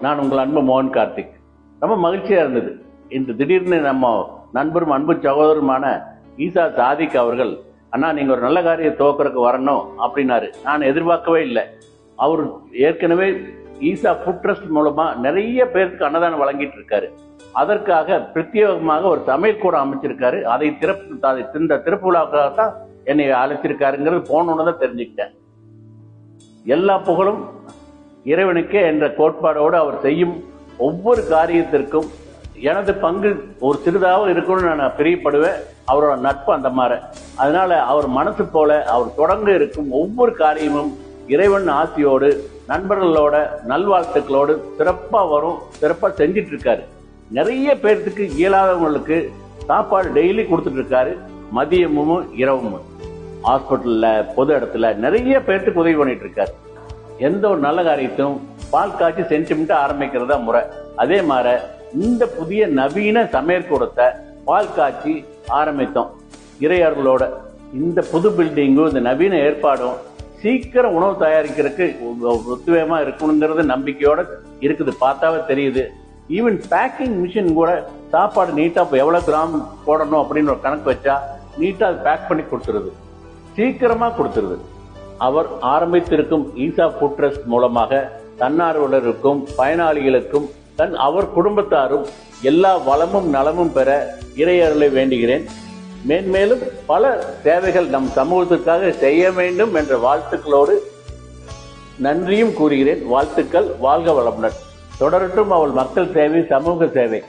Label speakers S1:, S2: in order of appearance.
S1: நான் உங்கள் அன்பு மோகன் கார்த்திக். ரொம்ப மகிழ்ச்சியா இருந்தது. இன்று திடீர்னு நம்ம நண்பரும் அன்பு சகோதரருமான ஈசா சாதிக் அவர்கள், அண்ணா நீங்க ஒரு நல்ல காரியம் துவக்கறதுக்கு வரணும் அப்படின்னாரு. நான் எதிர்பார்க்கவே இல்லை. அவர் ஏற்கனவே ஈசா ஃபுட் ட்ரஸ்ட் மூலமா நிறைய பேருக்கு அன்னதானம் வழங்கிட்டு இருக்காரு. அதற்காக பிரத்யேகமாக ஒரு சமையல் கூட அமைச்சிருக்காரு. இந்த திறப்பு விழாவுக்காகத்தான் என்னை அழைச்சிருக்காருங்கிறது போனோன்னு தான் தெரிஞ்சுக்கிட்டேன். எல்லா புகழும் இறைவனுக்கே என்ற கோட்பாடோடு அவர் செய்யும் ஒவ்வொரு காரியத்திற்கும் எனது பங்கு ஒரு சிறிதாக இருக்கும்னு நான் பிரியப்படுவேன். அவரோட நட்பு அந்த மாதிரி. அதனால அவர் மனசு போல அவர் தொடங்க இருக்கும் ஒவ்வொரு காரியமும் இறைவன் ஆசியோடு நண்பர்களோட நல்வாழ்த்துக்களோடு சிறப்பா செஞ்சிட்டு இருக்காரு. நிறைய பேர்த்துக்கு இயலாதவங்களுக்கு சாப்பாடு டெய்லி கொடுத்துட்டு இருக்காரு. மதியமும் இரவும் ஹாஸ்பிட்டல்ல பொது இடத்துல நிறைய பேர்த்துக்கு உதவி பண்ணிட்டு இருக்காரு. எந்த ஒரு நல்ல காரியத்தையும் பால் காய்ச்சி சென்டிமெண்ட் ஆரம்பிக்கிறதா முறை. அதே மாதிரி இந்த புதிய நவீன சமையற்கூடத்தை பால் காய்ச்சி ஆரம்பித்தோம் இறையார்களோட. இந்த புது பில்டிங்கும் இந்த நவீன ஏற்பாடும் சீக்கிரம் உணவு தயாரிக்கிறதுக்கு ஒத்துழைமா இருக்கணுங்கிறது நம்பிக்கையோட இருக்குது. பார்த்தாவே தெரியுது. ஈவன் பேக்கிங் மிஷின் கூட சாப்பாடு நீட்டா எவ்வளவு கிராம் போடணும் அப்படின்னு ஒரு கணக்கு வச்சா நீட்டா பேக் பண்ணி கொடுத்துருது, சீக்கிரமா கொடுத்துருது. அவர் ஆரம்பித்திருக்கும் ஈசா ஃபுட் ட்ரஸ்ட் மூலமாக தன்னார்வலருக்கும் பயனாளிகளுக்கும் அவர் குடும்பத்தாரும் எல்லா வளமும் நலமும் பெற இறையருளை வேண்டுகிறேன். மேன்மேலும் பல சேவைகள் நம் சமூகத்திற்காக செய்ய வேண்டும் என்ற வாழ்த்துக்களோடு நன்றியும் கூறுகிறேன். வாழ்த்துக்கள். வாழ்க வளமுடன். தொடரட்டும் அவள் மக்கள் சேவை, சமூக சேவை.